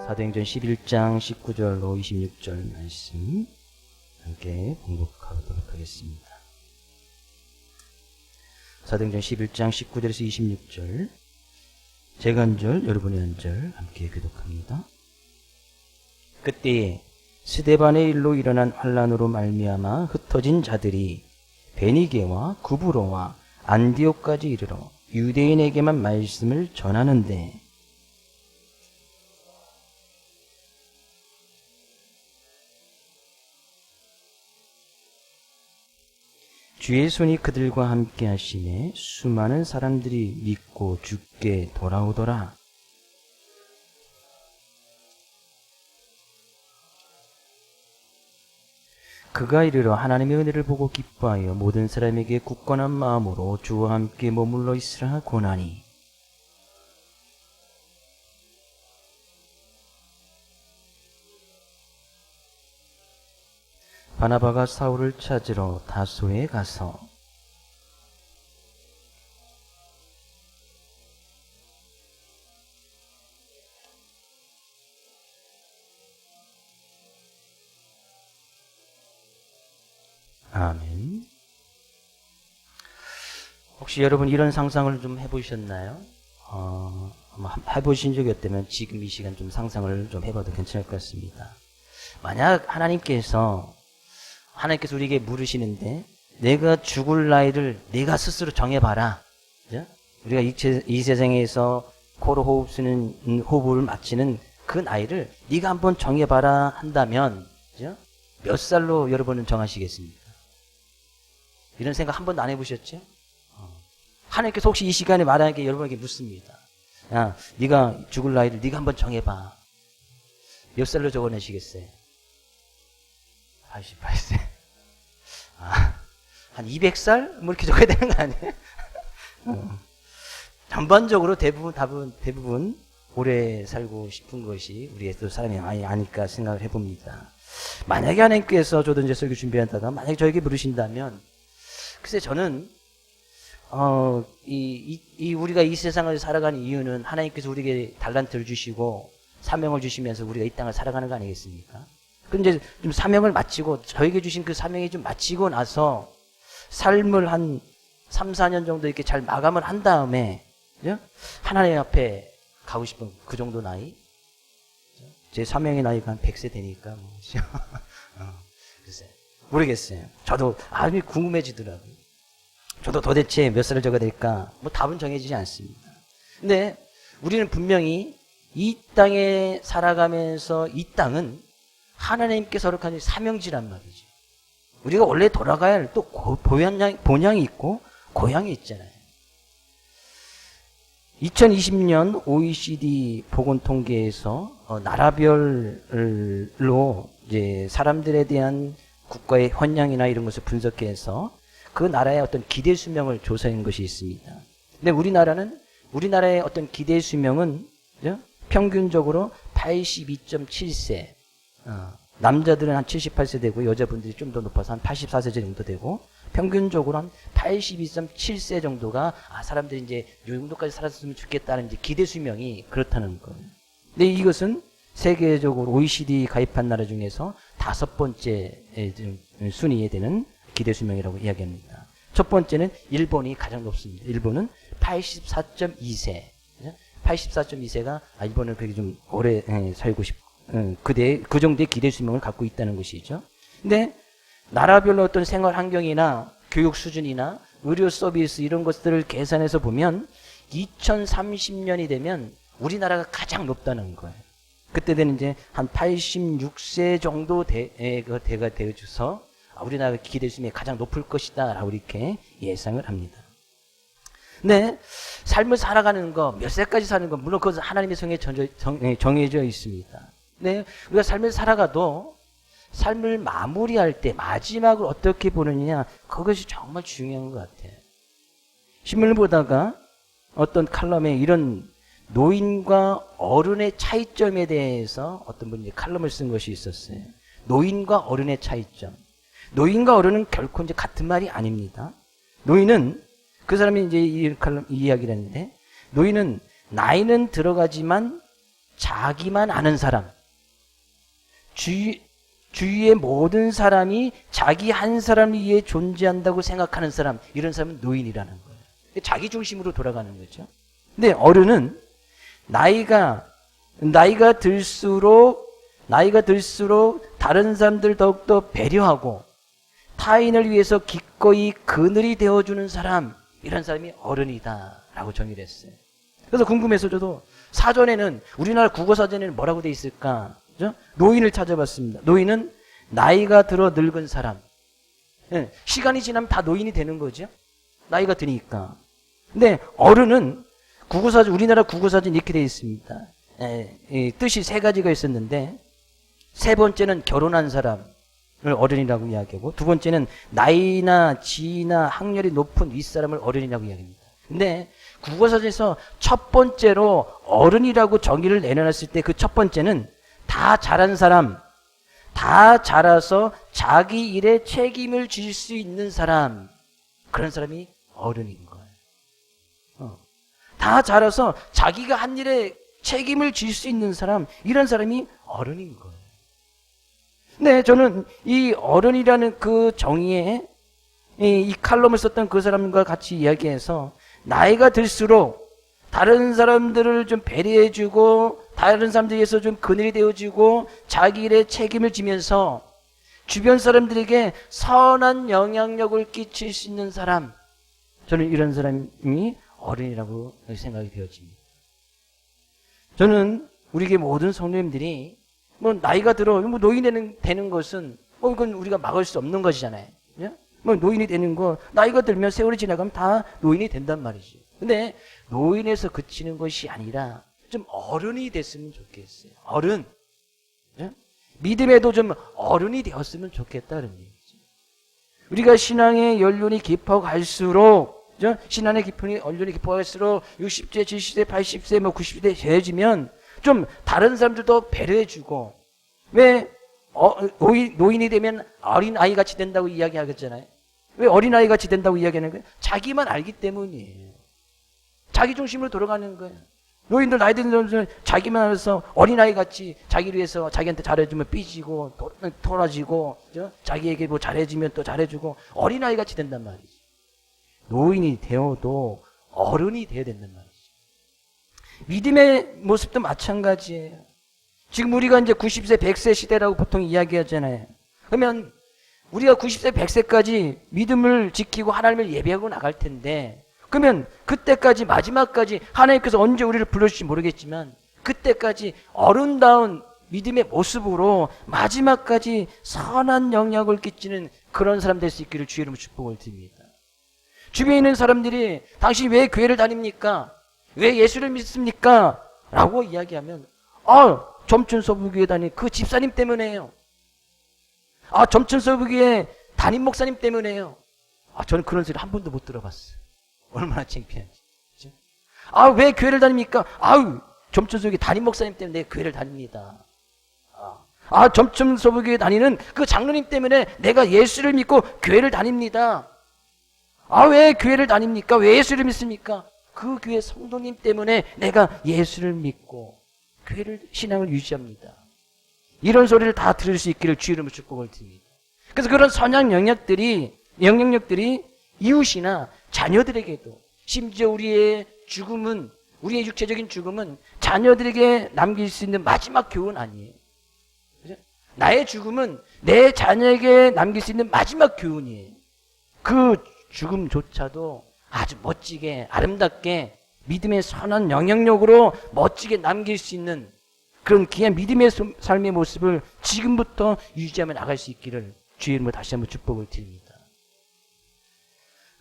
사도행전 11장 19절로 26절 말씀 함께 봉독하도록 하겠습니다. 사도행전 11장 19절에서 26절, 제가 한 절, 여러분이 한 절 함께 교독합니다. 그때 스데반의 일로 일어난 환란으로 말미암아 흩어진 자들이 베니게와 구브로와 안디옥까지 이르러 유대인에게만 말씀을 전하는데, 주의 손이 그들과 함께 하시매 수많은 사람들이 믿고 주께 돌아오더라. 그가 이르러 하나님의 은혜를 보고 기뻐하여 모든 사람에게 굳건한 마음으로 주와 함께 머물러 있으라 고나니, 바나바가 사울을 찾으러 다소에 가서 아멘. 혹시 여러분 이런 상상을 좀 해보셨나요? 해보신 적이 없다면 지금 이 시간 좀 상상을 좀 해봐도 괜찮을 것 같습니다. 만약 하나님께서 우리에게 물으시는데, 내가 죽을 나이를 내가 스스로 정해봐라. 그죠? 우리가 이 세상에서 코로 호흡 쓰는 호흡을 마치는 그 나이를 네가 한번 정해봐라 한다면, 그죠? 몇 살로 여러분은 정하시겠습니까? 이런 생각 한 번도 안 해보셨죠? 하나님께서 혹시 이 시간에 말하는 여러분에게 묻습니다. 야, 네가 죽을 나이를 네가 한번 정해봐. 몇 살로 적어내시겠어요? 88세. 한 200살? 뭐 이렇게 적어야 되는 거 아니에요? 전반적으로 대부분 오래 살고 싶은 것이 우리의 또 사람이 많이 아닐까 생각을 해봅니다. 만약에 하나님께서 저도 이제 설교 준비하다가 만약에 저에게 물으신다면, 글쎄 저는 우리가 이 세상을 살아가는 이유는 하나님께서 우리에게 달란트를 주시고 사명을 주시면서 우리가 이 땅을 살아가는 거 아니겠습니까? 근데 좀 사명을 마치고, 저에게 주신 그 사명이 좀 마치고 나서 삶을 한 3, 4년 정도 이렇게 잘 마감을 한 다음에, 그죠? 하나님 앞에 가고 싶은 그 정도 나이? 제 사명의 나이가 한 100세 되니까, 글쎄, 모르겠어요. 저도 아주 궁금해지더라고요. 저도 도대체 몇 살을 적어야 될까? 뭐 답은 정해지지 않습니다. 근데 우리는 분명히 이 땅에 살아가면서 이 땅은 하나님께서 허락한 사명지란 말이죠. 우리가 원래 돌아가야 할 또 본향이 있고 고향이 있잖아요. 2020년 OECD 보건통계에서 나라별로 이제 사람들에 대한 국가의 헌량이나 이런 것을 분석해서 그 나라의 어떤 기대 수명을 조사한 것이 있습니다. 근데 우리나라의 어떤 기대 수명은 평균적으로 82.7세. 남자들은 한 78세 되고 여자분들이 좀 더 높아서 한 84세 정도 되고, 평균적으로 한 82.7세 정도가 사람들이 이제 이 정도까지 살았으면 좋겠다는 이제 기대 수명이 그렇다는 거예요. 근데 이것은 세계적으로 OECD 가입한 나라 중에서 5번째 순위에 되는 기대 수명이라고 이야기합니다. 첫 번째는 일본이 가장 높습니다. 일본은 84.2세. 84.2세가 일본은 그렇게 좀 오래 살고 싶고, 그 정도의 기대 수명을 갖고 있다는 것이죠. 근데 나라별로 어떤 생활 환경이나 교육 수준이나 의료 서비스 이런 것들을 계산해서 보면 2030년이 되면 우리나라가 가장 높다는 거예요. 그때 되는 이제 한 86세 정도 대가 되어줘서 우리나라가 기대 수명이 가장 높을 것이다 라고 이렇게 예상을 합니다. 근데 삶을 살아가는 거, 몇 세까지 사는 거, 물론 그것은 하나님의 성에 정해져 있습니다. 네, 우리가 삶을 살아가도 삶을 마무리할 때 마지막을 어떻게 보느냐, 그것이 정말 중요한 것 같아요. 신문을 보다가 어떤 칼럼에 이런 노인과 어른의 차이점에 대해서 어떤 분이 칼럼을 쓴 것이 있었어요. 노인과 어른의 차이점. 노인과 어른은 결코 이제 같은 말이 아닙니다. 노인은, 그 사람이 이제 이 이야기를 했는데, 노인은 나이는 들어가지만 자기만 아는 사람, 주위의 모든 사람이 자기 한 사람을 위해 존재한다고 생각하는 사람, 이런 사람은 노인이라는 거예요. 자기 중심으로 돌아가는 거죠. 근데 어른은 나이가 들수록 다른 사람들 더욱더 배려하고 타인을 위해서 기꺼이 그늘이 되어주는 사람, 이런 사람이 어른이다라고 정의를 했어요. 그래서 궁금해서 저도 사전에는, 우리나라 국어사전에는 뭐라고 돼 있을까? 그죠? 노인을 찾아봤습니다. 노인은 나이가 들어 늙은 사람. 예, 시간이 지나면 다 노인이 되는 거죠. 나이가 드니까. 근데 어른은 우리나라 국어사전 이렇게 돼 있습니다. 뜻이 세 가지가 있었는데, 세 번째는 결혼한 사람을 어른이라고 이야기하고, 두 번째는 나이나 지위나 학렬이 높은 윗사람을 어른이라고 이야기합니다. 근데 국어사전에서 첫 번째로 어른이라고 정의를 내려놨을 때 그 첫 번째는 다 자란 사람, 다 자라서 자기 일에 책임을 질 수 있는 사람, 그런 사람이 어른인 거예요. 다 자라서 자기가 한 일에 책임을 질 수 있는 사람, 이런 사람이 어른인 거예요. 네, 저는 이 어른이라는 그 정의에 이 칼럼을 썼던 그 사람과 같이 이야기해서, 나이가 들수록 다른 사람들을 좀 배려해주고 다른 사람들에게서 좀 그늘이 되어주고 자기 일에 책임을 지면서 주변 사람들에게 선한 영향력을 끼칠 수 있는 사람, 저는 이런 사람이 어른이라고 생각이 되어집니다. 저는 우리에게 모든 성도님들이 뭐 나이가 들어 뭐 노인이 되는 것은 이건 우리가 막을 수 없는 것이잖아요. 뭐 노인이 되는 거, 나이가 들면 세월이 지나가면 다 노인이 된단 말이죠. 근데 노인에서 그치는 것이 아니라 좀 어른이 됐으면 좋겠어요. 어른. 믿음에도 좀 어른이 되었으면 좋겠다는 얘기죠. 우리가 신앙의 연륜이 깊어갈수록, 신앙의 연륜이 깊어갈수록 60세, 70세, 80세, 90세 되어지면 좀 다른 사람들도 배려해주고, 왜 노인이 되면 어린아이 같이 된다고 이야기하겠잖아요. 왜 어린아이 같이 된다고 이야기하는 거예요? 자기만 알기 때문이에요. 자기 중심으로 돌아가는 거예요. 노인들, 나이 든 사람들은 자기만 알아서 어린아이 같이 자기를 위해서 자기한테 잘해주면 삐지고 토라지고, 자기에게 뭐 잘해주면 또 잘해주고, 어린아이 같이 된단 말이죠. 노인이 되어도 어른이 되어야 된단 말이죠. 믿음의 모습도 마찬가지예요. 지금 우리가 이제 90세, 100세 시대라고 보통 이야기하잖아요. 그러면 우리가 90세, 100세까지 믿음을 지키고 하나님을 예배하고 나갈 텐데, 그러면 그때까지, 마지막까지 하나님께서 언제 우리를 불러주실지 모르겠지만, 그때까지 어른다운 믿음의 모습으로 마지막까지 선한 영향을 끼치는 그런 사람 될 수 있기를 주의 이름으로 축복을 드립니다. 주변에 있는 사람들이 당신이 왜 교회를 다닙니까? 왜 예수를 믿습니까? 라고 이야기하면, 점천서부교회 다니 그 집사님 때문에요. 점천서부교회 담임 목사님 때문에요. 저는 그런 소리 한 번도 못 들어봤어요. 얼마나 창피한지. 그렇죠? 왜 교회를 다닙니까? 점천서부교회 담임 목사님 때문에 내가 교회를 다닙니다. 점천서부교회 다니는 그 장로님 때문에 내가 예수를 믿고 교회를 다닙니다. 왜 교회를 다닙니까? 왜 예수를 믿습니까? 그 교회 성도님 때문에 내가 예수를 믿고 교회를, 신앙을 유지합니다. 이런 소리를 다 들을 수 있기를 주의 이름으로 축복을 드립니다. 그래서 그런 선한 영향력들이 이웃이나 자녀들에게도, 심지어 우리의 육체적인 죽음은 자녀들에게 남길 수 있는 마지막 교훈 아니에요. 그죠? 나의 죽음은 내 자녀에게 남길 수 있는 마지막 교훈이에요. 그 죽음조차도 아주 멋지게, 아름답게 믿음의 선한 영향력으로 멋지게 남길 수 있는 그런 귀한 믿음의 삶의 모습을 지금부터 유지하며 나갈 수 있기를 주의 이름으로 다시 한번 축복을 드립니다.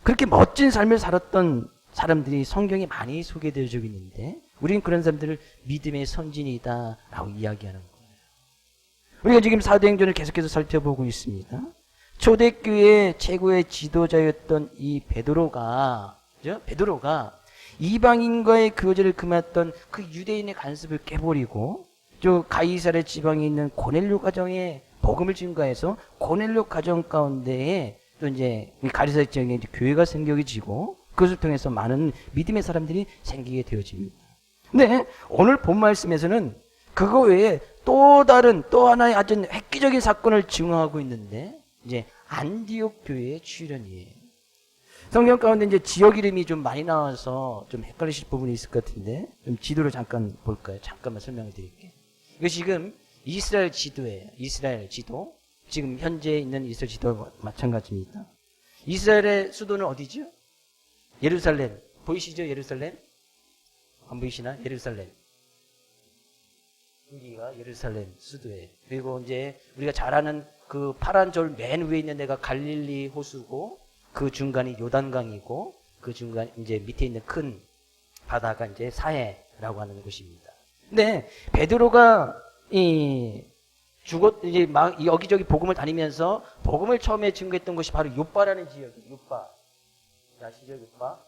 그렇게 멋진 삶을 살았던 사람들이 성경에 많이 소개되어지고 있는데, 우리는 그런 사람들을 믿음의 선진이다 라고 이야기하는 거예요. 우리가 지금 사도행전을 계속해서 살펴보고 있습니다. 초대교회의 최고의 지도자였던 이 베드로가 이방인과의 교제를 금했던 그 유대인의 간섭을 깨버리고, 가이사랴 지방에 있는 고넬료 가정에 복음을 증거해서 고넬료 가정 가운데에 또 이제 가이사랴 지방에 교회가 생겨지고, 그것을 통해서 많은 믿음의 사람들이 생기게 되어집니다. 근데 오늘 본 말씀에서는 그거 외에 또 다른 또 하나의 아주 획기적인 사건을 증언하고 있는데 이제 안디옥 교회의 출현이에요. 성경 가운데 이제 지역 이름이 좀 많이 나와서 좀 헷갈리실 부분이 있을 것 같은데 좀 지도를 잠깐 볼까요? 잠깐만 설명을 드릴게요. 이거 지금 이스라엘 지도예요. 이스라엘 지도. 지금 현재 있는 이스라엘 지도와 마찬가지입니다. 이스라엘의 수도는 어디죠? 예루살렘. 보이시죠? 예루살렘? 안 보이시나? 예루살렘. 여기가 예루살렘 수도예요. 그리고 이제 우리가 잘 아는 그 파란 돌 맨 위에 있는 데가 갈릴리 호수고 그 중간이 요단강이고 그 중간 이제 밑에 있는 큰 바다가 이제 사해라고 하는 곳입니다. 근데 베드로가 이제 막 여기저기 복음을 다니면서 복음을 처음에 증거했던 곳이 바로 요빠라는 지역이에요. 요빠. 아시죠? 요빠?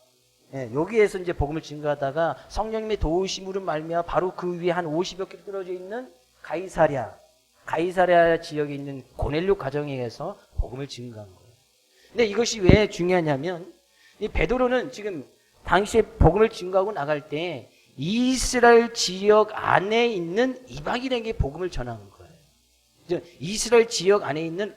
네, 여기에서 이제 복음을 증거하다가 성령님의 도우심으로 말미암아 바로 그 위에 한 50여 킬로 떨어져 있는 가이사랴 지역에 있는 고넬료 가정에 의해서 복음을 증거한 거예요. 근데 이것이 왜 중요하냐면 이 베드로는 지금 당시에 복음을 증거하고 나갈 때 이스라엘 지역 안에 있는 이방인에게 복음을 전하는 거예요. 이스라엘 지역 안에 있는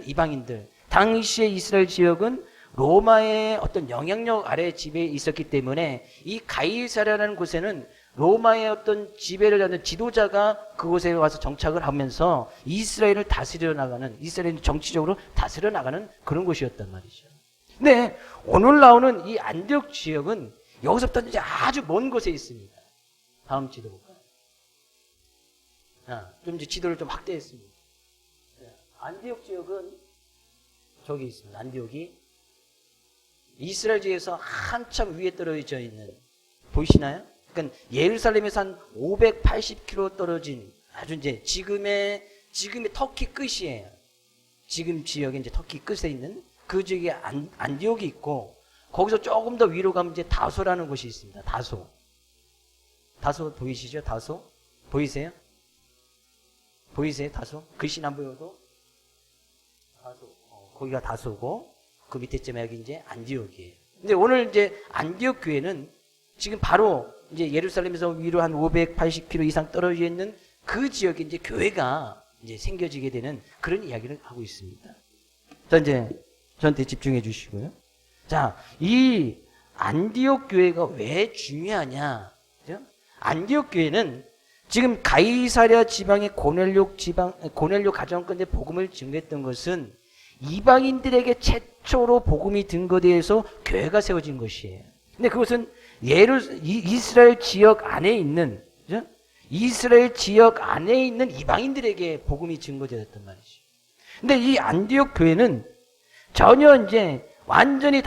이방인들. 당시의 이스라엘 지역은 로마의 어떤 영향력 아래 지배에 있었기 때문에 이 가이사랴라는 곳에는 로마의 어떤 지배를 하는 지도자가 그곳에 와서 정착을 하면서 이스라엘을 다스려 나가는, 이스라엘을 정치적으로 다스려 나가는 그런 곳이었단 말이죠. 근데 오늘 나오는 이 안디옥 지역은 여기서부터 이제 아주 먼 곳에 있습니다. 다음 지도 볼까요? 좀 이제 지도를 좀 확대했습니다. 안디옥 지역은 저기 있습니다. 안디옥이 이스라엘 지역에서 한참 위에 떨어져 있는, 보이시나요? 그러니까 예루살렘에서 한 580km 떨어진 아주 이제 지금의 터키 끝이에요. 지금 지역에 이제 터키 끝에 있는 그 지역에 안디옥이 있고 거기서 조금 더 위로 가면 이제 다소라는 곳이 있습니다. 다소 보이시죠? 다소 보이세요? 다소? 글씨는 안 보여도 다소. 거기가 다소고 그 밑에 쯤에 여기 이제 안디옥이에요. 근데 오늘 이제 안디옥 교회는 지금 바로 이제 예루살렘에서 위로 한 580km 이상 떨어져 있는 그 지역에 이제 교회가 이제 생겨지게 되는 그런 이야기를 하고 있습니다. 자, 이제 저한테 집중해 주시고요. 자, 이 안디옥 교회가 왜 중요하냐? 그죠? 안디옥 교회는 지금 가이사랴 지방의 고넬료 가정권대 복음을 증거했던 것은 이방인들에게 최초로 복음이 증거되어서 교회가 세워진 것이에요. 근데 그것은 이스라엘 지역 안에 있는, 그죠? 이스라엘 지역 안에 있는 이방인들에게 복음이 증거되었단 말이죠. 근데 이 안디옥 교회는 전혀 이제 완전히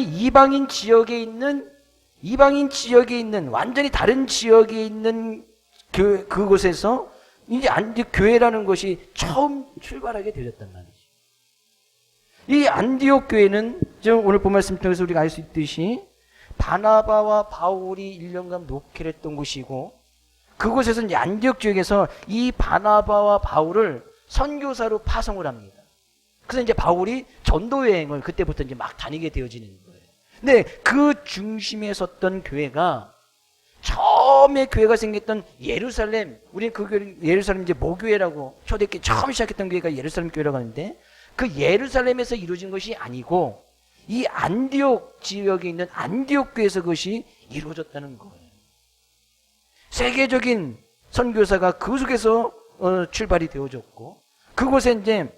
이방인 지역에 있는 완전히 다른 지역에 있는 그곳에서 이제 안디옥 교회라는 것이 처음 출발하게 되었단 말이죠. 이 안디옥 교회는 오늘 본 말씀 통해서 우리가 알 수 있듯이 바나바와 바울이 1년간 목회를 했던 곳이고 그곳에서 이제 안디옥 지역에서 이 바나바와 바울을 선교사로 파송을 합니다. 그래서 이제 바울이 전도 여행을 그때부터 이제 막 다니게 되어지는 거예요. 근데 그 중심에 섰던 교회가 처음에 교회가 생겼던 예루살렘, 우리는 그 교회 예루살렘 이제 모교회라고 초대교회 처음 시작했던 교회가 예루살렘 교회라고 하는데 그 예루살렘에서 이루어진 것이 아니고 이 안디옥 지역에 있는 안디옥 교회에서 그것이 이루어졌다는 거예요. 세계적인 선교사가 그 속에서 출발이 되어졌고 그곳에 이제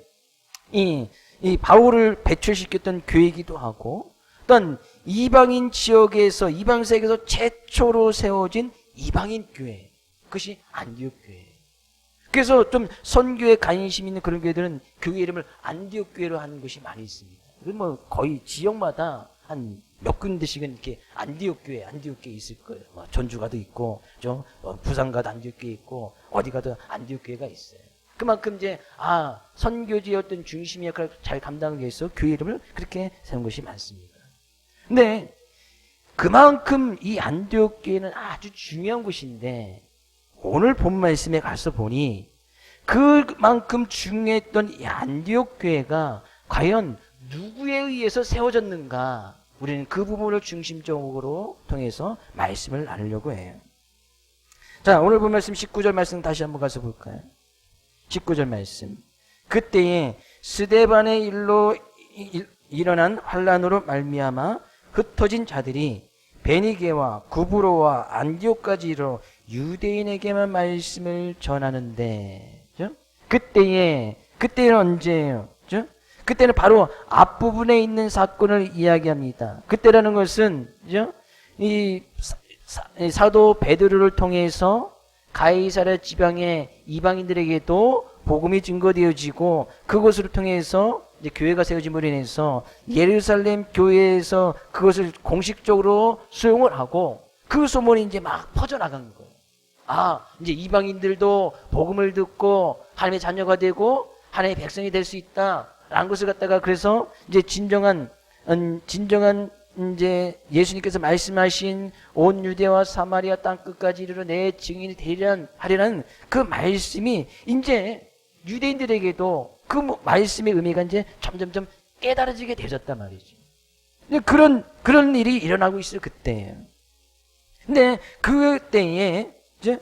이 바울을 배출시켰던 교회이기도 하고 어떤 이방인 지역에서 이방 세계에서 최초로 세워진 이방인 교회, 그것이 안디옥 교회. 그래서 좀 선교에 관심 있는 그런 교회들은 교회 이름을 안디옥 교회로 하는 곳이 많이 있습니다. 이건 뭐 거의 지역마다 한 몇 군데씩은 이렇게 안디옥 교회 있을 거예요. 전주 가도 있고, 부산 가도 안디옥 교회 있고, 어디 가도 안디옥 교회가 있어요. 그만큼 이제 선교지의 어떤 중심의 역할을 잘 감당하기 위해서 교회 이름을 그렇게 세운 것이 많습니다. 근데 그만큼 이 안디옥 교회는 아주 중요한 곳인데 오늘 본 말씀에 가서 보니 그만큼 중요했던 이 안디옥 교회가 과연 누구에 의해서 세워졌는가, 우리는 그 부분을 중심적으로 통해서 말씀을 나누려고 해요. 자, 오늘 본 말씀 19절 말씀 다시 한번 가서 볼까요? 19절 말씀. 그때에 스데반의 일로 일어난 환란으로 말미암아 흩어진 자들이 베니게와 구브로와 안디옥까지 이르러 유대인에게만 말씀을 전하는데, 그죠? 그때는 언제예요? 그죠? 그때는 바로 앞부분에 있는 사건을 이야기합니다. 그때라는 것은, 그죠? 이 사도 베드로를 통해서 가이사랴 지방의 이방인들에게도 복음이 증거되어지고, 그것을 통해서 이제 교회가 세워짐으로 인해서 예루살렘 교회에서 그것을 공식적으로 수용을 하고, 그 소문이 이제 막 퍼져나간 거예요. 아, 이제 이방인들도 복음을 듣고 하나님의 자녀가 되고 하나님의 백성이 될 수 있다라는 것을 갖다가, 그래서 이제 진정한 이제 예수님께서 말씀하신 온 유대와 사마리아 땅 끝까지 이르러 내 증인이 하리라는 그 말씀이 이제 유대인들에게도 그 말씀의 의미가 이제 점점점 깨달아지게 되었단 말이죠. 그런 일이 일어나고 있을 그때예요. 근데 그때에 이제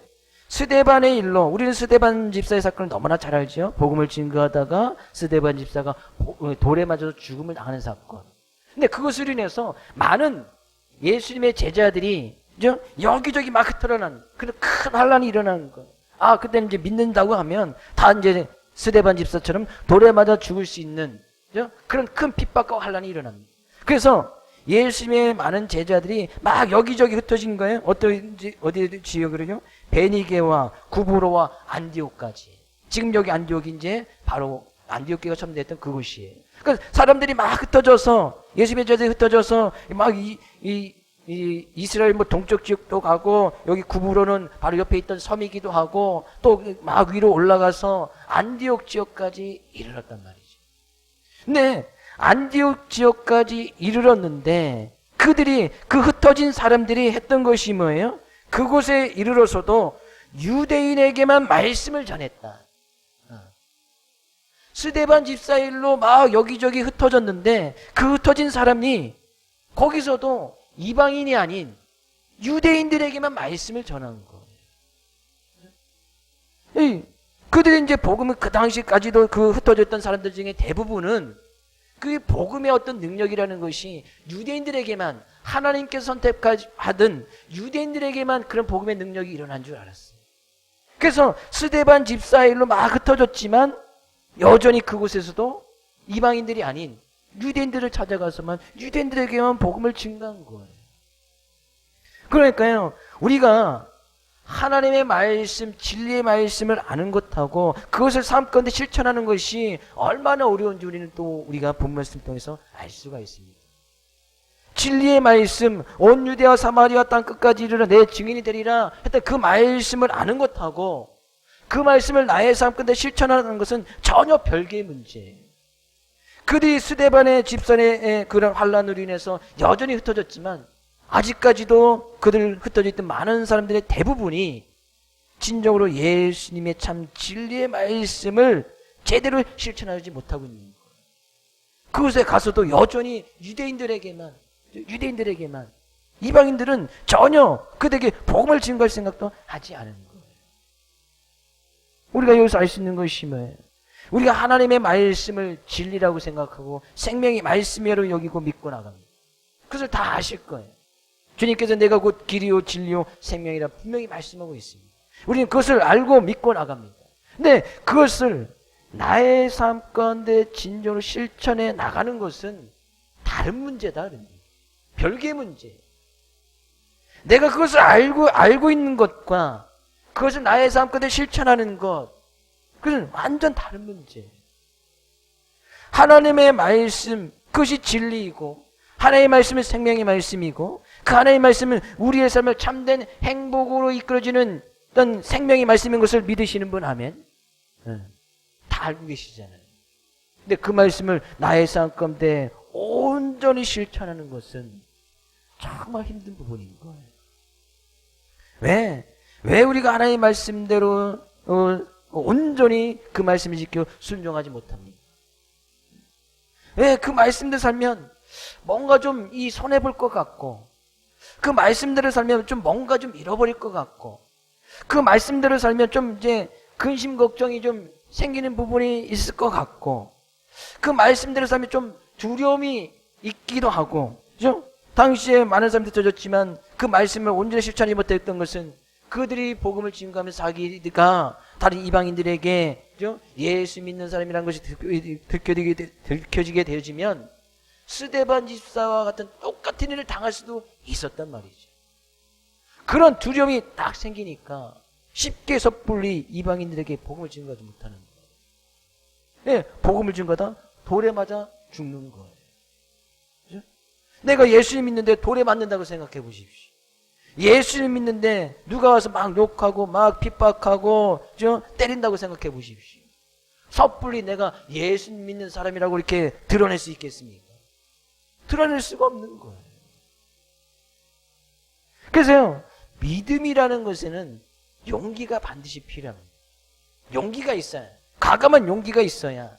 스데반의 일로, 우리는 스데반 집사의 사건을 너무나 잘 알죠. 복음을 증거하다가 스데반 집사가 돌에 맞아서 죽음을 당하는 사건. 근데 그것을 인해서 많은 예수님의 제자들이 여기저기 막 흩어나는 그런 큰 환란이 일어나는 거예요. 아, 그때는 이제 믿는다고 하면 다 이제 스데반 집사처럼 돌에 맞아 죽을 수 있는 그런 큰 핍박과 환란이 일어납니다. 그래서 예수님의 많은 제자들이 막 여기저기 흩어진 거예요. 어디 지역으로요? 베니게와 구브로와 안디옥까지. 지금 여기 안디옥이 이제 바로 안디옥교가 처음 됐던 그곳이에요. 그러니까 사람들이 막 흩어져서, 예수님의 제자들이 흩어져서 막 이스라엘 뭐 동쪽 지역도 가고, 여기 구브로는 바로 옆에 있던 섬이기도 하고, 또 막 위로 올라가서 안디옥 지역까지 이르렀단 말이죠. 근데 안디옥 지역까지 이르렀는데, 그들이, 그 흩어진 사람들이 했던 것이 뭐예요? 그곳에 이르러서도 유대인에게만 말씀을 전했다. 스데반 집사 일로 막 여기저기 흩어졌는데, 그 흩어진 사람이 거기서도 이방인이 아닌 유대인들에게만 말씀을 전한 거예요. 그들이 이제 복음을 그 당시까지도 그 흩어졌던 사람들 중에 대부분은 그 복음의 어떤 능력이라는 것이 유대인들에게만, 하나님께서 선택하든 유대인들에게만 그런 복음의 능력이 일어난 줄 알았어요. 그래서 스데반 집사 일로 막 흩어졌지만 여전히 그곳에서도 이방인들이 아닌 유대인들을 찾아가서만 유대인들에게만 복음을 증거한 거예요. 그러니까요, 우리가 하나님의 말씀, 진리의 말씀을 아는 것하고 그것을 삶 가운데 실천하는 것이 얼마나 어려운지 우리는 또 우리가 본 말씀을 통해서 알 수가 있습니다. 진리의 말씀, 온 유대와 사마리아 땅 끝까지 이르러 내 증인이 되리라 했던 그 말씀을 아는 것하고 그 말씀을 나의 삶 가운데 실천하는 것은 전혀 별개의 문제예요. 그들이 스데반의 집산의 그런 환란으로 인해서 여전히 흩어졌지만, 아직까지도 그들 흩어져 있던 많은 사람들의 대부분이 진정으로 예수님의 참 진리의 말씀을 제대로 실천하지 못하고 있는 거예요. 그곳에 가서도 여전히 유대인들에게만, 이방인들은 전혀 그들에게 복음을 증거할 생각도 하지 않은 거예요. 우리가 여기서 알 수 있는 것이 뭐예요? 우리가 하나님의 말씀을 진리라고 생각하고 생명이 말씀이라고 여기고 믿고 나갑니다. 그것을 다 아실 거예요. 주님께서 내가 곧 길이요 진리요 생명이라 분명히 말씀하고 있습니다. 우리는 그것을 알고 믿고 나갑니다. 근데 그것을 나의 삶 가운데 진정으로 실천해 나가는 것은 다른 문제다. 별개의 문제예요. 내가 그것을 알고 있는 것과 그것을 나의 삶 가운데 실천하는 것, 그것은 완전 다른 문제예요. 하나님의 말씀, 그것이 진리이고 하나님의 말씀은 생명의 말씀이고 그 하나님의 말씀은 우리의 삶을 참된 행복으로 이끌어지는 어떤 생명의 말씀인 것을 믿으시는 분, 아멘? 다 알고 계시잖아요. 근데 그 말씀을 나의 삶 가운데 온전히 실천하는 것은 정말 힘든 부분인 거예요. 왜 우리가 하나님의 말씀대로 온전히 그 말씀을 지켜 순종하지 못합니까? 왜 그 말씀대로 살면 뭔가 좀 이 손해볼 것 같고, 그 말씀대로 살면 좀 뭔가 좀 잃어버릴 것 같고, 그 말씀대로 살면 좀 이제 근심 걱정이 좀 생기는 부분이 있을 것 같고, 그 말씀대로 살면 좀 두려움이 있기도 하고, 그죠? 당시에 많은 사람들이 터졌지만 그 말씀을 온전히 실천하지 못했던 것은 그들이 복음을 증거하면서 자기가 다른 이방인들에게, 그죠? 예수 믿는 사람이라는 것이 들켜지게 되어지면 스데반 집사와 같은 똑같은 일을 당할 수도 있었단 말이죠. 그런 두려움이 딱 생기니까 쉽게 섣불리 이방인들에게 복음을 증거하지 못하는 거예요. 네, 복음을 증거하다 돌에 맞아 죽는 거예요. 그죠? 내가 예수님 믿는데 돌에 맞는다고 생각해 보십시오. 예수님 믿는데 누가 와서 막 욕하고 막 핍박하고, 그죠? 때린다고 생각해 보십시오. 섣불리 내가 예수님 믿는 사람이라고 이렇게 드러낼 수 있겠습니까? 드러낼 수가 없는 거예요. 그래서요, 믿음이라는 것에는 용기가 반드시 필요합니다. 용기가 있어야, 과감한 용기가 있어야.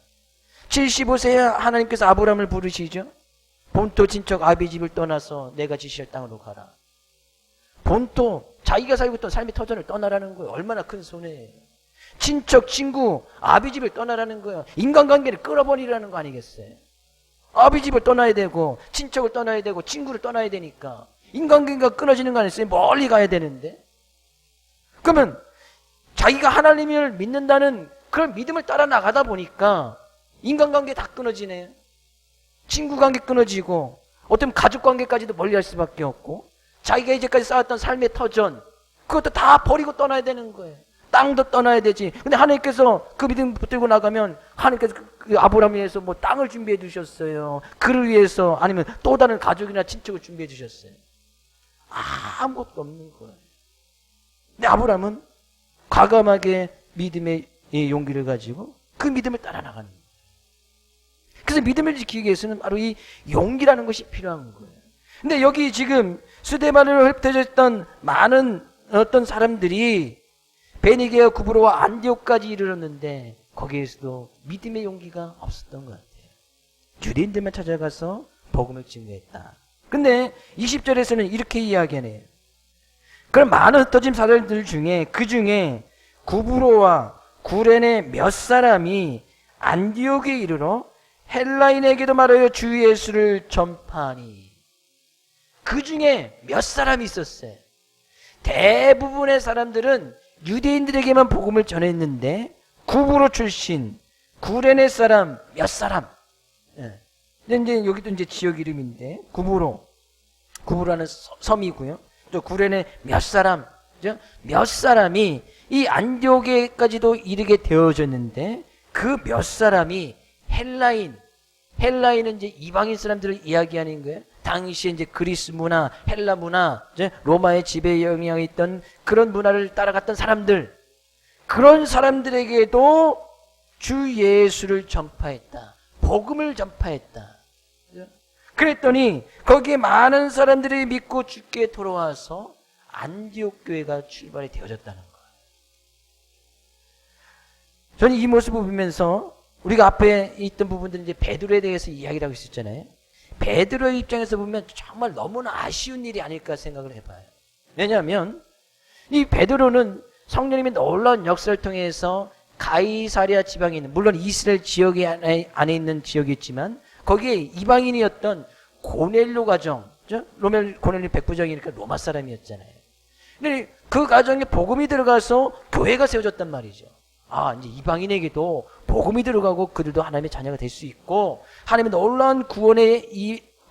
75세에 하나님께서 아브라함을 부르시죠. 본토 친척 아비 집을 떠나서 내가 지시할 땅으로 가라. 본토, 자기가 살고 있던 삶의 터전을 떠나라는 거예요. 얼마나 큰 손해예요. 친척, 친구, 아비 집을 떠나라는 거예요. 인간관계를 끌어버리라는 거 아니겠어요? 아비 집을 떠나야 되고, 친척을 떠나야 되고, 친구를 떠나야 되니까 인간관계가 끊어지는 거 아니겠어요? 멀리 가야 되는데. 그러면 자기가 하나님을 믿는다는 그런 믿음을 따라 나가다 보니까 인간관계 다 끊어지네요. 친구관계 끊어지고, 어떤 가족관계까지도 멀리할 수밖에 없고, 자기가 이제까지 쌓았던 삶의 터전, 그것도 다 버리고 떠나야 되는 거예요. 땅도 떠나야 되지. 근데 하나님께서 그 믿음 붙들고 나가면 하나님께서 그 아브라함을 위해서 뭐 땅을 준비해 주셨어요. 그를 위해서, 아니면 또 다른 가족이나 친척을 준비해 주셨어요. 아무것도 없는 거예요. 근데 아브라함은 과감하게 믿음의 용기를 가지고 그 믿음을 따라 나가는 거예요. 그래서 믿음을 지키기 위해서는 바로 이 용기라는 것이 필요한 거예요. 근데 여기 지금 스데반으로 흩어졌던 많은 어떤 사람들이 베니게와 구브로와 안디옥까지 이르렀는데 거기에서도 믿음의 용기가 없었던 것 같아요. 유대인들만 찾아가서 복음을 증거했다. 근데 20절에서는 이렇게 이야기하네요. 그럼 많은 흩어진 사람들 중에 그 중에 구브로와 구레네 몇 사람이 안디옥에 이르러 헬라인에게도 말하여 주 예수를 전파하니. 그 중에 몇 사람이 있었어요. 대부분의 사람들은 유대인들에게만 복음을 전했는데 구브로 출신, 구레네 사람 몇 사람. 예. 근데 이제 여기도 이제 지역 이름인데 구브로라는 섬이고요. 또 구레네 몇 사람, 몇 사람이 이 안디옥에까지도 이르게 되어졌는데 그 몇 사람이 헬라인은 이제 이방인 사람들을 이야기하는 거예요. 당시에 이제 그리스 문화, 헬라 문화, 이제 로마의 지배 영향이 있던 그런 문화를 따라갔던 사람들, 그런 사람들에게도 주 예수를 전파했다. 복음을 전파했다. 그랬더니 거기에 많은 사람들이 믿고 주께 돌아와서 안디옥 교회가 출발이 되어졌다는 거예요. 저는 이 모습을 보면서 우리가 앞에 있던 부분들은 이제 베드로에 대해서 이야기를 하고 있었잖아요. 베드로의 입장에서 보면 정말 너무나 아쉬운 일이 아닐까 생각을 해봐요. 왜냐하면 이 베드로는 성령님의 놀라운 역사를 통해서 가이사랴 지방에 있는, 물론 이스라엘 지역에 안에 있는 지역이었지만 거기에 이방인이었던 고넬료 가정, 로멜 고넬료 백부장이니까 로마 사람이었잖아요. 근데 그 가정에 복음이 들어가서 교회가 세워졌단 말이죠. 이제 이방인에게도 복음이 들어가고 그들도 하나님의 자녀가 될 수 있고 하나님의 놀라운 구원의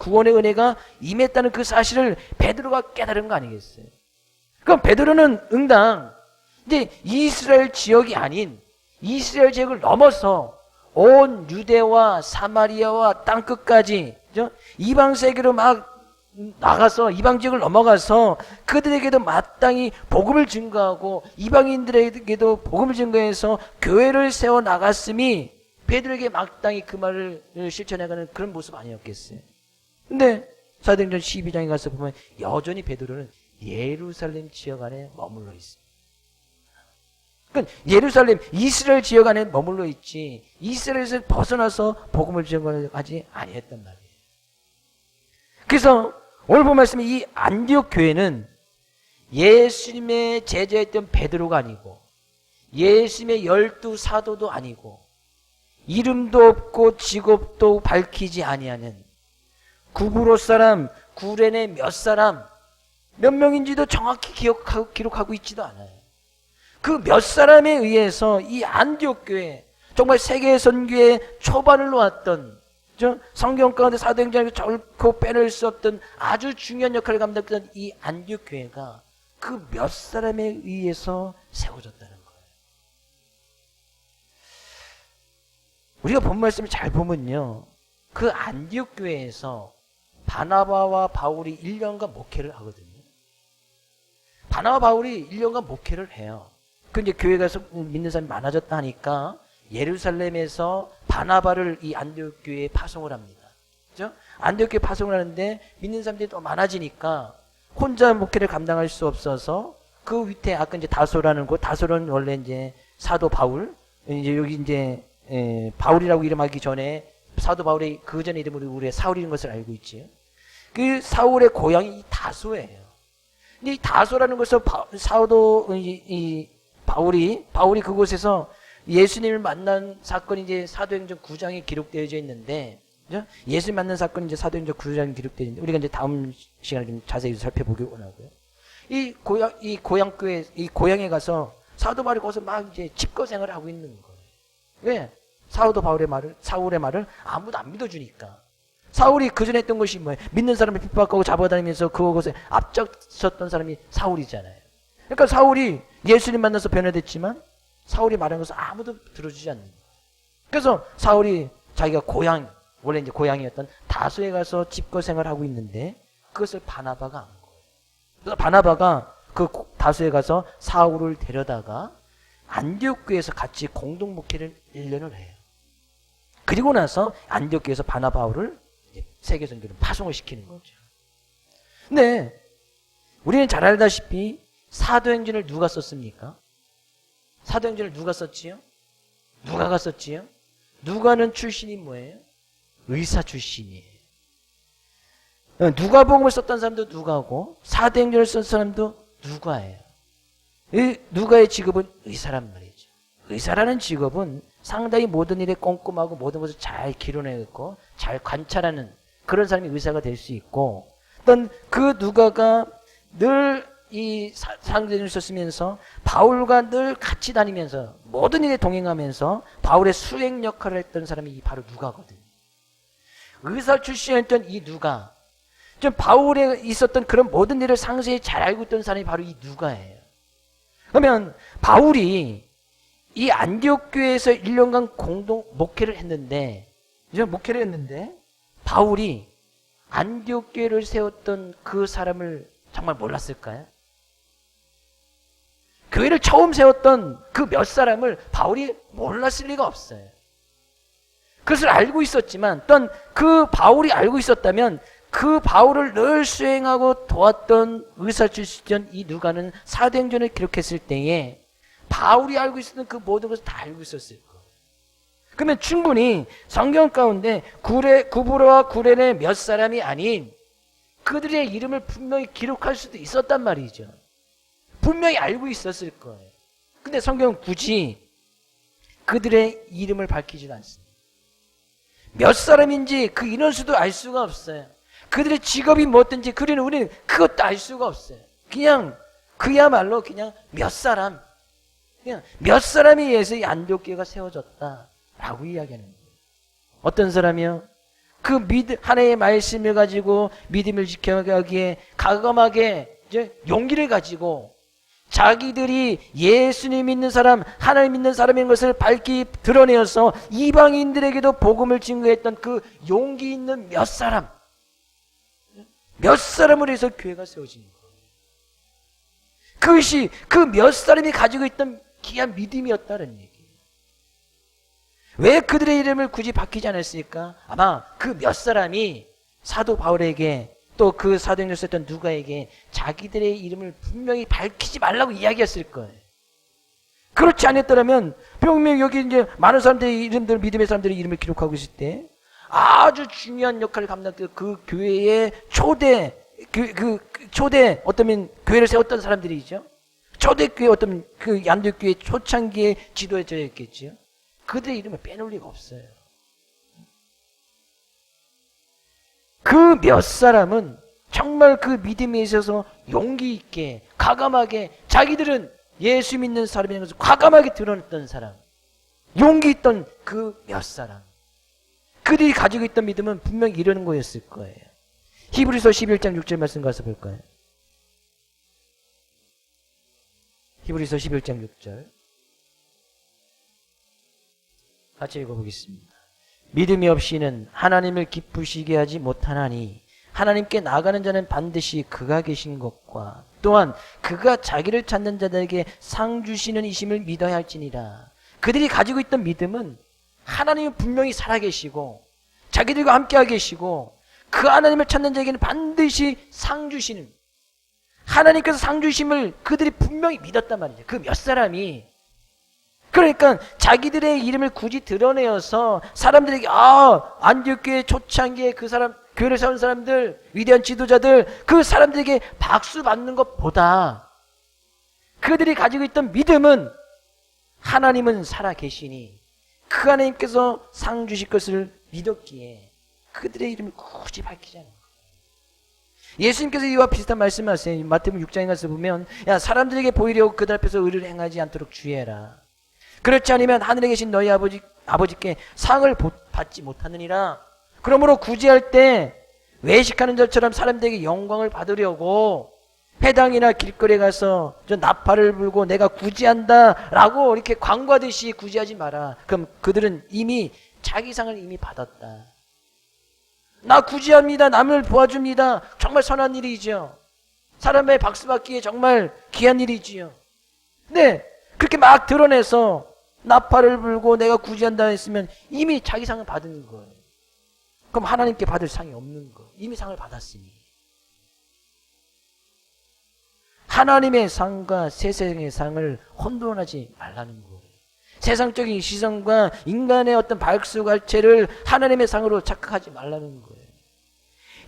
은혜가 임했다는 그 사실을 베드로가 깨달은 거 아니겠어요? 그럼 베드로는 응당 이제 이스라엘 지역이 아닌 이스라엘 지역을 넘어서 온 유대와 사마리아와 땅끝까지 이방 세계로 막 나가서 이방 지역을 넘어가서 그들에게도 마땅히 복음을 증거하고 이방인들에게도 복음을 증거해서 교회를 세워 나갔음이 베드로에게 마땅히 그 말을 실천해가는 그런 모습 아니었겠어요. 근데 사도행전 12장에 가서 보면 여전히 베드로는 예루살렘 지역 안에 머물러 있습니다. 그러니까 예루살렘, 이스라엘 지역 안에 머물러 있지 이스라엘에서 벗어나서 복음을 증거하지 아니했단 말이에요. 그래서 오늘 본 말씀에 이 안디옥 교회는 예수님의 제자였던 베드로가 아니고 예수님의 12 사도도 아니고 이름도 없고 직업도 밝히지 아니하는 구브로 사람, 구레네 몇 사람, 몇 명인지도 정확히 기록하고 있지도 않아요. 그 몇 사람에 의해서 이 안디옥 교회, 정말 세계 선교의 초반을 놓았던 성경 가운데 사도행전에서 결코 빼낼 수 없던 아주 중요한 역할을 감당했던 이 안디옥 교회가 그 몇 사람에 의해서 세워졌다는 거예요. 우리가 본 말씀을 잘 보면요, 그 안디옥 교회에서 바나바와 바울이 1년간 목회를 하거든요. 바나바 바울이 1년간 목회를 해요. 그 이제 교회 가서 믿는 사람이 많아졌다 하니까 예루살렘에서 바나바를 이 안디옥 교회에 파송을 합니다. 그죠? 안디옥 교회에 파송을 하는데 믿는 사람들이 또 많아지니까 혼자 목회를 감당할 수 없어서 그 밑에 아까 이제 다소라는 곳, 다소는 원래 이제 사도 바울, 이제 여기 이제 바울이라고 이름하기 전에 사도 바울의 그 전에 이름으로 우리가 사울이라는 것을 알고 있지요. 그 사울의 고향이 이 다소예요. 근데 이 다소라는 곳에서 바울이 그곳에서 예수님을 만난 사건이 이제 사도행전 9장에 기록되어져 있는데, 그죠? 예수님 만난 사건이 이제 사도행전 9장에 기록되어 있는데, 우리가 이제 다음 시간에 좀 자세히 살펴보기 원하고요. 이 고향교회, 이 고향에 가서 사도 바울이 거기서 막 이제 집거생을 하고 있는 거예요. 왜? 사울의 말을 아무도 안 믿어주니까. 사울이 그전에 했던 것이 뭐예요? 믿는 사람을 핍박하고 잡아다니면서 그것에 앞장섰던 사람이 사울이잖아요. 그러니까 사울이 예수님 만나서 변화됐지만 사울이 말한 것을 아무도 들어주지 않는 거예요. 그래서 사울이 자기가 원래 이제 고향이었던 다소에 가서 집거생활을 하고 있는데 그것을 바나바가 안 거예요. 그래서 바나바가 그 다소에 가서 사울을 데려다가 안디옥 교회에서 같이 공동 목회를 1년을 해요. 그리고 나서 안디옥 교회에서 바나바울을 세계 선교를 파송을 시키는 거죠. 근데 우리는 잘 알다시피 사도행전을 누가 썼습니까? 사도행전을 누가 썼지요? 누가가 썼지요? 누가는 출신이 뭐예요? 의사 출신이에요. 누가복음을 썼던 사람도 누가고 사도행전을 쓴 사람도 누가예요. 누가의 직업은 의사란 말이죠. 의사라는 직업은 상당히 모든 일에 꼼꼼하고 모든 것을 잘 기록해놓고 잘 관찰하는 그런 사람이 의사가 될 수 있고, 어떤 그 누가가 늘 이 사도행전을 썼으면서 바울과 늘 같이 다니면서 모든 일에 동행하면서 바울의 수행 역할을 했던 사람이 바로 누가거든요. 의사 출신이었던 이 누가, 좀 바울에 있었던 그런 모든 일을 상세히 잘 알고 있던 사람이 바로 이 누가예요. 그러면 바울이 이 안디옥 교회에서 1년간 공동 목회를 했는데, 바울이 안디옥 교회를 세웠던 그 사람을 정말 몰랐을까요? 교회를 처음 세웠던 그 몇 사람을 바울이 몰랐을 리가 없어요. 그것을 알고 있었지만, 또한 그 바울이 알고 있었다면 그 바울을 늘 수행하고 도왔던 의사 출신이던 이 누가는 사도행전을 기록했을 때에 바울이 알고 있었던 그 모든 것을 다 알고 있었을 거예요. 그러면 충분히 성경 가운데 구브로와 구레네 몇 사람이 아닌 그들의 이름을 분명히 기록할 수도 있었단 말이죠. 분명히 알고 있었을 거예요. 근데 성경은 굳이 그들의 이름을 밝히지도 않습니다. 몇 사람인지 그 인원수도 알 수가 없어요. 그들의 직업이 뭐든지 우리는 그것도 알 수가 없어요. 그냥 그야말로 그냥 몇 사람에 의해서 이 안디옥 교회가 세워졌다라고 이야기하는 거예요. 어떤 사람이요? 그 하나님의 말씀을 가지고 믿음을 지켜가기에 가감하게 이제 용기를 가지고 자기들이 예수님 믿는 사람, 하나님 믿는 사람인 것을 밝히 드러내어서 이방인들에게도 복음을 증거했던 그 용기 있는 몇 사람을 해서 교회가 세워진 거예요. 그것이 그 몇 사람이 가지고 있던 귀한 믿음이었다는 얘기예요. 왜 그들의 이름을 굳이 밝히지 않았을까? 아마 그 몇 사람이 사도 바울에게 또 그 사도행전을 썼던 누가에게 자기들의 이름을 분명히 밝히지 말라고 이야기했을 거예요. 그렇지 않았더라면 분명히 여기 이제 많은 사람들의 이름들, 믿음의 사람들의 이름을 기록하고 있을 때 아주 중요한 역할을 감당했던 그 교회의 초대 초대 어떤 교회를 세웠던 사람들이죠. 초대교회 어떤 그 안디옥교회 초창기의 지도에 저였겠지요. 그들의 이름을 빼놓을 리가 없어요. 그 몇 사람은 정말 그 믿음에 있어서 용기 있게 과감하게 자기들은 예수 믿는 사람이라는 것을 과감하게 드러냈던 사람, 용기 있던 그 몇 사람, 그들이 가지고 있던 믿음은 분명히 이러는 거였을 거예요. 히브리서 11장 6절 말씀 가서 볼까요? 히브리서 11장 6절 같이 읽어보겠습니다. 믿음이 없이는 하나님을 기쁘시게 하지 못하나니 하나님께 나아가는 자는 반드시 그가 계신 것과 또한 그가 자기를 찾는 자들에게 상 주시는 이심을 믿어야 할지니라. 그들이 가지고 있던 믿음은 하나님은 분명히 살아계시고 자기들과 함께 계시고 그 하나님을 찾는 자에게는 반드시 상 주시는, 하나님께서 상 주심을 그들이 분명히 믿었단 말이죠. 그 몇 사람이. 그러니까 자기들의 이름을 굳이 드러내어서 사람들에게 안디옥교회 초창기에 그 사람, 교회를 세운 사람들, 위대한 지도자들, 그 사람들에게 박수 받는 것보다 그들이 가지고 있던 믿음은 하나님은 살아계시니 그 하나님께서 상 주실 것을 믿었기에 그들의 이름을 굳이 밝히지 않는 거예요. 예수님께서 이와 비슷한 말씀하세요. 마태복음 6장에 가서 보면 야, 사람들에게 보이려고 그들 앞에서 의를 행하지 않도록 주의해라. 그렇지 않으면 하늘에 계신 너희 아버지께 상을 받지 못하느니라. 그러므로 구제할 때 외식하는 자처럼 사람들에게 영광을 받으려고 회당이나 길거리에 가서 저 나팔을 불고 내가 구제한다 라고 이렇게 광고하듯이 구제하지 마라. 그럼 그들은 이미 자기 상을 이미 받았다. 나 구제합니다. 남을 도와줍니다. 정말 선한 일이죠. 사람의 박수 받기에 정말 귀한 일이지요. 네, 그렇게 막 드러내서 나팔을 불고 내가 구제한다 했으면 이미 자기 상을 받은 거예요. 그럼 하나님께 받을 상이 없는 거예요. 이미 상을 받았으니. 하나님의 상과 세상의 상을 혼돈하지 말라는 거예요. 세상적인 시선과 인간의 어떤 발수갈채를 하나님의 상으로 착각하지 말라는 거예요.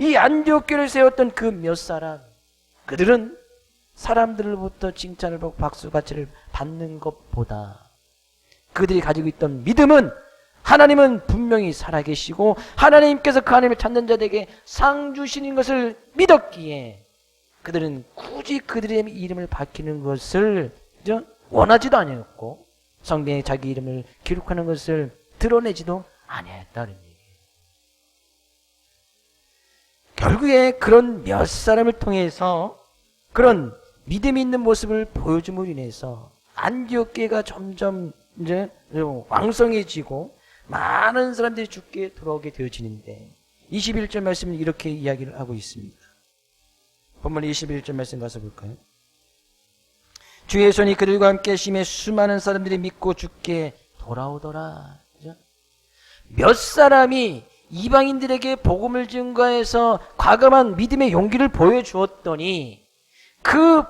이 안디옥교를 세웠던 그 몇 사람, 그들은 사람들로부터 칭찬을 받고 박수갈채를 받는 것보다 그들이 가지고 있던 믿음은 하나님은 분명히 살아계시고 하나님께서 그 하나님을 찾는 자들에게 상 주시는 것을 믿었기에 그들은 굳이 그들의 이름을 밝히는 것을 원하지도 아니었고 성경에 자기 이름을 기록하는 것을 드러내지도 아니했다는 얘기예요. 결국에 그런 몇 사람을 통해서 그런 믿음이 있는 모습을 보여줌으로 인해서 안디옥교회가 점점 이제 왕성해지고 많은 사람들이 주께 돌아오게 되어지는데 21절 말씀은 이렇게 이야기를 하고 있습니다. 본문 21절 말씀 가서 볼까요? 주의 손이 그들과 함께 하심에 수많은 사람들이 믿고 주께 돌아오더라. 그죠? 몇 사람이 이방인들에게 복음을 증거해서 과감한 믿음의 용기를 보여주었더니 그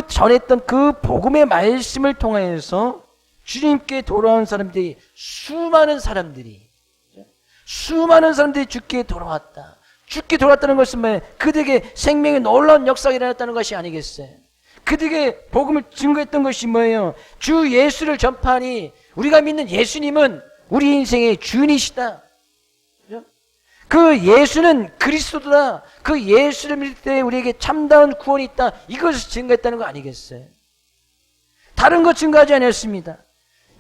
전했던 그 복음의 말씀을 통해서 주님께 돌아온 사람들이 수많은 사람들이 주께 돌아왔다. 주께 돌아왔다는 것은 뭐예요? 그들에게 생명의 놀라운 역사가 일어났다는 것이 아니겠어요? 그들에게 복음을 증거했던 것이 뭐예요? 주 예수를 전파하니 우리가 믿는 예수님은 우리 인생의 주인이시다. 그 예수는 그리스도다. 그 예수를 믿을 때 우리에게 참다운 구원이 있다. 이것을 증거했다는 거 아니겠어요? 다른 것 증거하지 않았습니다.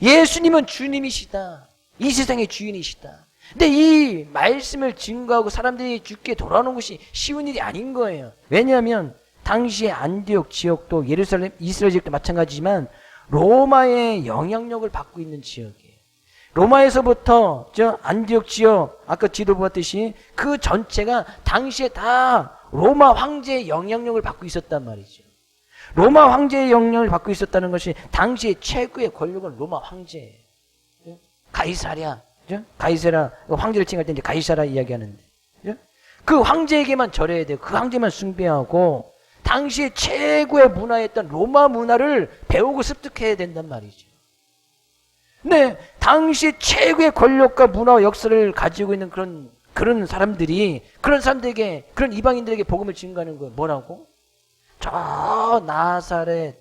예수님은 주님이시다. 이 세상의 주인이시다. 근데 이 말씀을 증거하고 사람들이 주께 돌아오는 것이 쉬운 일이 아닌 거예요. 왜냐하면 당시에 안디옥 지역도 예루살렘, 이스라엘 지역도 마찬가지지만 로마의 영향력을 받고 있는 지역이에요. 로마에서부터 안디옥 지역, 아까 지도 보았듯이 그 전체가 당시에 다 로마 황제의 영향력을 받고 있었단 말이죠. 로마 황제의 영향을 받고 있었다는 것이 당시의 최고의 권력은 로마 황제예요. 가이사랴, 가이사랴, 황제를 칭할 때 이제 가이사랴 이야기하는데, 그 황제에게만 절해야 돼요. 그 황제만 숭배하고 당시의 최고의 문화였던 로마 문화를 배우고 습득해야 된단 말이죠. 네, 당시 최고의 권력과 문화와 역사를 가지고 있는 그런 그런 사람들에게, 그런 이방인들에게 복음을 증거하는 거예요. 뭐라고? 저 나사렛,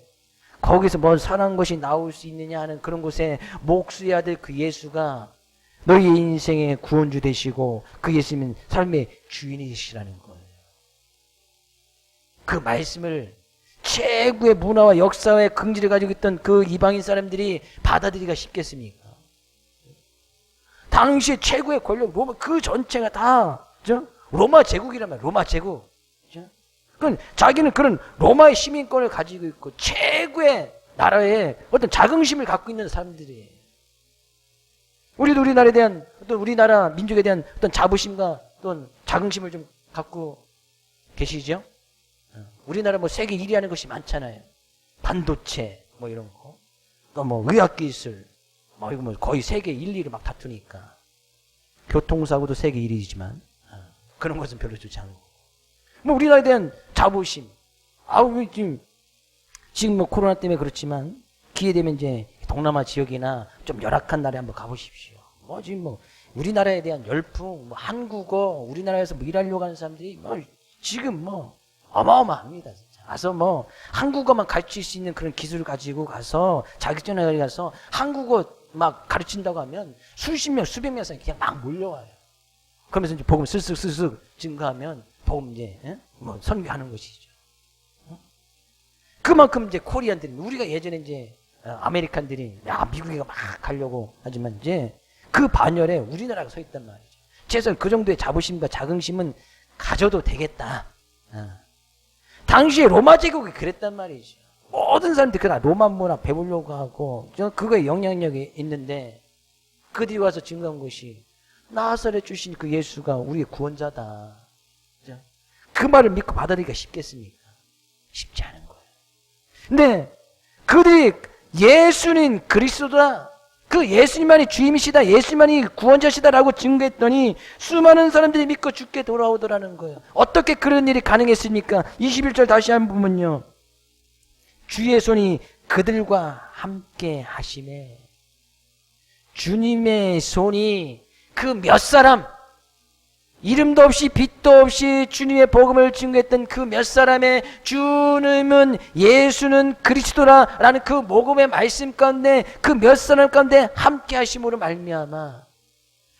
거기서 뭐 선한 것이 나올 수 있느냐 하는 그런 곳에 목수의 아들 그 예수가 너희 인생의 구원주 되시고 그 예수님은 삶의 주인이시라는 거예요. 그 말씀을 최고의 문화와 역사와 긍지를 가지고 있던 그 이방인 사람들이 받아들이기가 쉽겠습니까? 당시 최고의 권력 로마 그 전체가 다 로마 제국이란 말이에요. 로마 제국. 그건 자기는 그런 로마의 시민권을 가지고 있고 최고의 나라에 어떤 자긍심을 갖고 있는 사람들이에요. 우리도 우리나라에 대한 어떤 우리나라 민족에 대한 어떤 자부심과 어떤 자긍심을 좀 갖고 계시죠? 우리나라 뭐 세계 1위 하는 것이 많잖아요. 반도체 뭐 이런 거, 또 뭐 의학기술, 뭐 이거 뭐 거의 세계 1, 2를 막 다투니까. 교통사고도 세계 1위지만 그런 것은 별로 좋지 않고. 뭐 우리나라에 대한 자부심. 지금 뭐 코로나 때문에 그렇지만 기회 되면 이제 동남아 지역이나 좀 열악한 나라에 한번 가보십시오. 뭐 지금 뭐 우리나라에 대한 열풍, 뭐 한국어, 우리나라에서 뭐 일하려고 하는 사람들이 뭐 지금 뭐 어마어마합니다. 진짜. 가서 뭐 한국어만 가르칠 수 있는 그런 기술을 가지고 가서 자격증을 가서 한국어 막 가르친다고 하면 수십 명, 수백 명 사람이 그냥 막 몰려와요. 그러면서 이제 복음 쓱쓱쓱쓱 증거하면 복음 이제 뭐 선교하는 것이죠. 그만큼 이제 코리안들이 우리가 예전에 이제 아메리칸들이 미국에 막 가려고 하지만 이제 그 반열에 우리나라가 서 있단 말이죠. 최소한 그 정도의 자부심과 자긍심은 가져도 되겠다. 당시에 로마 제국이 그랬단 말이죠. 모든 사람들이 그 로마 문화 배우려고 하고 그거에 영향력이 있는데 그들이 와서 증거한 것이 나사렛 출신 그 예수가 우리의 구원자다. 그 말을 믿고 받아들이기가 쉽겠습니까? 쉽지 않은 거예요. 근데 그들이 예수는 그리스도다. 그 예수님만이 주임이시다. 예수님만이 구원자시다라고 증거했더니 수많은 사람들이 믿고 죽게 돌아오더라는 거예요. 어떻게 그런 일이 가능했습니까? 21절 다시 한번 보면요. 주의 손이 그들과 함께 하심에 주님의 손이 그 몇 사람 이름도 없이 빛도 없이 주님의 복음을 증거했던 그 몇 사람의 주님은 예수는 그리스도라라는 그 복음의 말씀 가운데 그 몇 사람 가운데 함께 하심으로 말미암아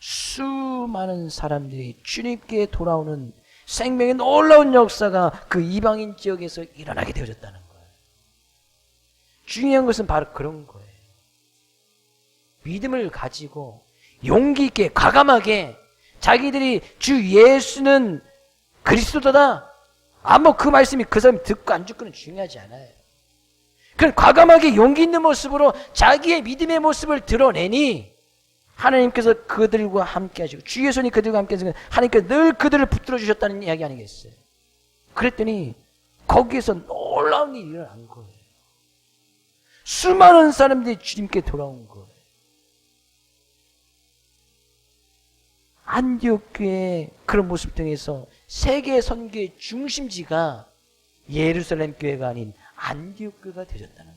수많은 사람들이 주님께 돌아오는 생명의 놀라운 역사가 그 이방인 지역에서 일어나게 되어졌다는 거예요. 중요한 것은 바로 그런 거예요. 믿음을 가지고 용기 있게 과감하게 자기들이 주 예수는 그리스도다. 뭐 그 말씀이 그 사람이 듣고 안 듣고는 중요하지 않아요. 그럼 과감하게 용기 있는 모습으로 자기의 믿음의 모습을 드러내니 하나님께서 그들과 함께 하시고 주의 손이 그들과 함께 하시고 하나님께서 늘 그들을 붙들어 주셨다는 이야기 아니겠어요? 그랬더니 거기에서 놀라운 일이 일어난 거예요. 수많은 사람들이 주님께 돌아온 거예요. 안디옥 교회의 그런 모습 등에서 세계 선교의 중심지가 예루살렘 교회가 아닌 안디옥 교회가 되셨다는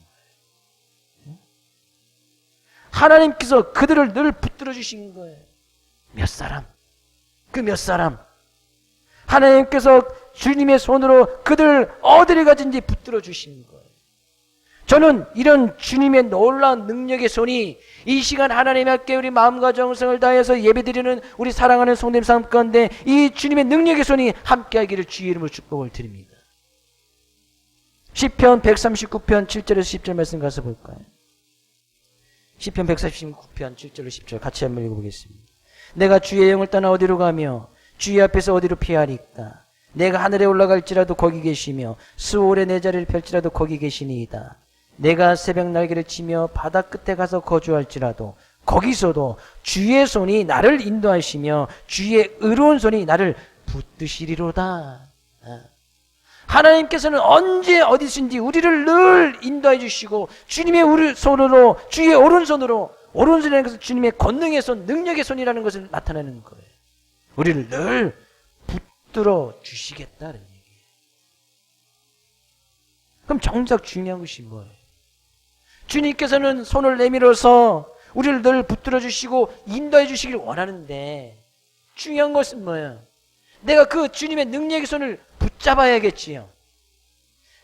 거예요. 하나님께서 그들을 늘 붙들어 주신 거예요. 몇 사람? 그 몇 사람? 하나님께서 주님의 손으로 그들을 어디를 가든지 붙들어 주신 거예요. 저는 이런 주님의 놀라운 능력의 손이 이 시간 하나님 앞에 우리 마음과 정성을 다해서 예배드리는 우리 사랑하는 성도님 삶 가운데 이 주님의 능력의 손이 함께하기를 주의 이름으로 축복을 드립니다. 시편 139편 7절에서 10절 말씀 가서 볼까요? 시편 139편 7절로 10절 같이 한번 읽어보겠습니다. 내가 주의 영을 떠나 어디로 가며 주의 앞에서 어디로 피하리까? 내가 하늘에 올라갈지라도 거기 계시며 수월에 내 자리를 펼지라도 거기 계시니이다. 내가 새벽 날개를 치며 바다 끝에 가서 거주할지라도 거기서도 주의 손이 나를 인도하시며 주의 의로운 손이 나를 붙드시리로다. 하나님께서는 언제 어디든지 우리를 늘 인도해 주시고 주님의 손으로 주의 오른손으로 오른손이라는 것은 주님의 권능의 손, 능력의 손이라는 것을 나타내는 거예요. 우리를 늘 붙들어 주시겠다는 얘기예요. 그럼 정작 중요한 것이 뭐예요? 주님께서는 손을 내밀어서 우리를 늘 붙들어 주시고 인도해 주시길 원하는데 중요한 것은 뭐예요? 내가 그 주님의 능력의 손을 붙잡아야겠지요.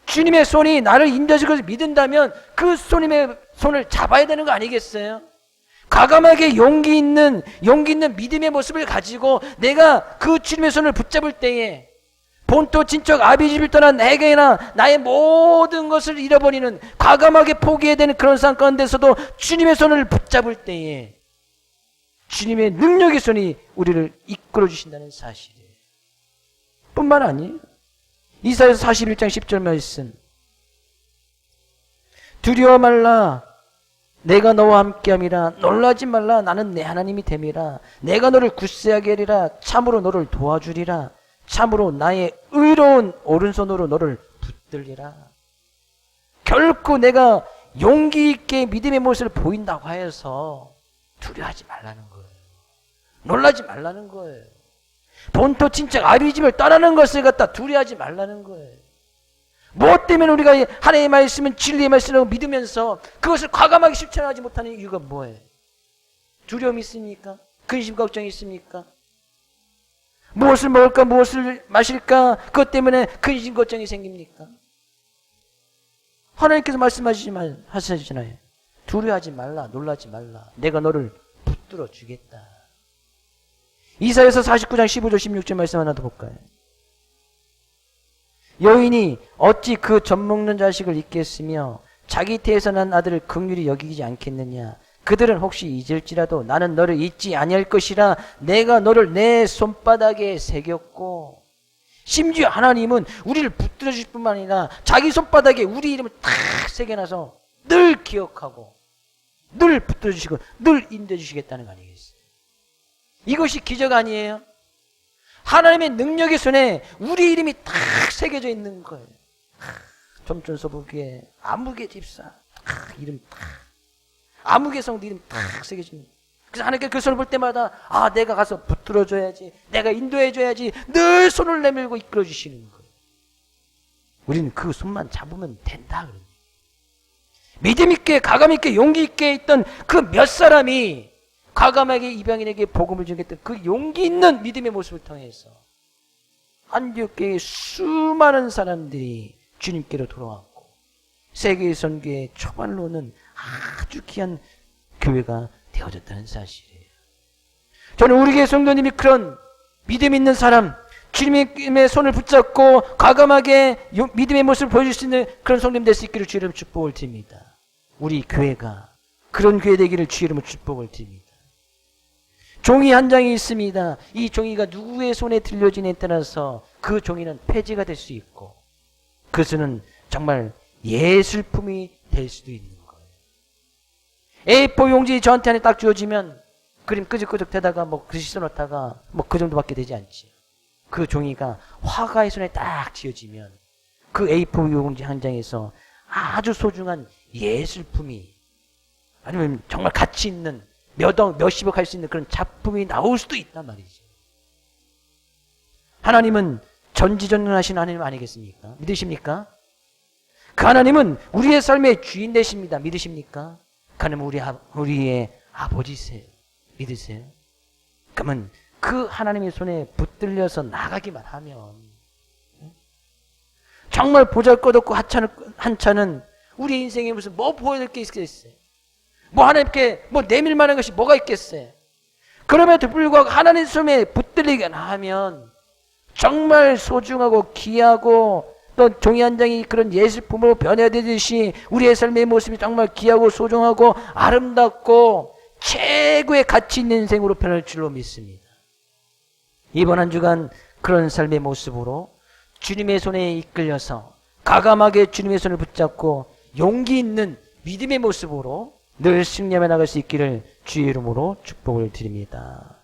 주님의 손이 나를 인도하실 것을 믿는다면 그 주님의 손을 잡아야 되는 거 아니겠어요? 과감하게 용기 있는 믿음의 모습을 가지고 내가 그 주님의 손을 붙잡을 때에 본토 친척 아비집을 떠난 내게나 나의 모든 것을 잃어버리는 과감하게 포기해야 되는 그런 상황 가운데서도 주님의 손을 붙잡을 때에 주님의 능력의 손이 우리를 이끌어 주신다는 사실이에요. 뿐만 아니에요. 이사야서 41장 10절 말씀. 두려워 말라. 내가 너와 함께함이라. 놀라지 말라. 나는 내 하나님이 됨이라. 내가 너를 굳세하게 하리라. 참으로 너를 도와주리라. 참으로 나의 의로운 오른손으로 너를 붙들리라. 결코 내가 용기 있게 믿음의 모습을 보인다고 하여서 두려워하지 말라는 거예요. 놀라지 말라는 거예요. 본토 친척 아비집을 떠나는 것을 갖다 두려워하지 말라는 거예요. 무엇 때문에 우리가 하나님의 말씀은 진리의 말씀이라고 믿으면서 그것을 과감하게 실천하지 못하는 이유가 뭐예요? 두려움이 있습니까? 근심 걱정이 있습니까? 무엇을 먹을까 무엇을 마실까 그것 때문에 근심 걱정이 생깁니까? 하나님께서 말씀하시잖아요. 두려워하지 말라. 놀라지 말라. 내가 너를 붙들어 주겠다. 이사야서 49장 15절 16절 말씀 하나 더 볼까요? 여인이 어찌 그 젖먹는 자식을 잊겠으며 자기 태에서 난 아들을 긍휼히 여기지 않겠느냐. 그들은 혹시 잊을지라도 나는 너를 잊지 아니할 것이라. 내가 너를 내 손바닥에 새겼고. 심지어 하나님은 우리를 붙들어 주실 뿐만 아니라 자기 손바닥에 우리 이름을 탁 새겨놔서 늘 기억하고 늘 붙들어 주시고 늘 인도해 주시겠다는 거 아니겠어요? 이것이 기적 아니에요? 하나님의 능력의 손에 우리 이름이 탁 새겨져 있는 거예요. 점천서북에 아무개 집사 이름 탁 아무개 성도 이름 탁 새겨져 있는 거예요. 그래서 하나님께 그 손을 볼 때마다 내가 가서 붙들어줘야지, 내가 인도해줘야지 늘 손을 내밀고 이끌어주시는 거예요. 우리는 그 손만 잡으면 된다. 믿음 있게 가감 있게 용기 있게 있던 그 몇 사람이 과감하게 이방인에게 복음을 전했던 그 용기 있는 믿음의 모습을 통해서 안디옥교회의 수많은 사람들이 주님께로 돌아왔고 세계 선교의 초반으로는 아주 귀한 교회가 되어졌다는 사실이에요. 저는 우리 교회 성도님이 그런 믿음 있는 사람, 주님의 손을 붙잡고 과감하게 믿음의 모습을 보여줄 수 있는 그런 성도님 될 수 있기를 주의 이름으로 축복을 드립니다. 우리 교회가 그런 교회 되기를 주의 이름으로 축복을 드립니다. 종이 한 장이 있습니다. 이 종이가 누구의 손에 들려지냐에 따라서 그 종이는 폐지가 될 수 있고 그것은 정말 예술품이 될 수도 있는 거예요. A4 용지 저한테 안에 딱 주어지면 그림 끄적끄적 대다가 글씨 써놓다가 그 정도밖에 되지 않지. 그 종이가 화가의 손에 딱 쥐어지면 그 A4 용지 한 장에서 아주 소중한 예술품이 아니면 정말 가치 있는 몇십억 할 수 있는 그런 작품이 나올 수도 있단 말이죠. 하나님은 전지전능하신 하나님 아니겠습니까? 믿으십니까? 그 하나님은 우리의 삶의 주인 되십니다. 믿으십니까? 그는 우리의 아버지세요. 믿으세요? 그러면 그 하나님의 손에 붙들려서 나가기만 하면 정말 보잘것없고 한차는 우리 인생에 무슨 보여줄 게 있겠어요? 하나님께 내밀 만한 것이 뭐가 있겠어요? 그럼에도 불구하고 하나님 손에 붙들리기만 하면 정말 소중하고 귀하고 또 종이 한 장이 그런 예술품으로 변화되듯이 우리의 삶의 모습이 정말 귀하고 소중하고 아름답고 최고의 가치 있는 인생으로 변할 줄로 믿습니다. 이번 한 주간 그런 삶의 모습으로 주님의 손에 이끌려서 과감하게 주님의 손을 붙잡고 용기 있는 믿음의 모습으로 늘 승리하며 나갈 수 있기를 주의 이름으로 축복을 드립니다.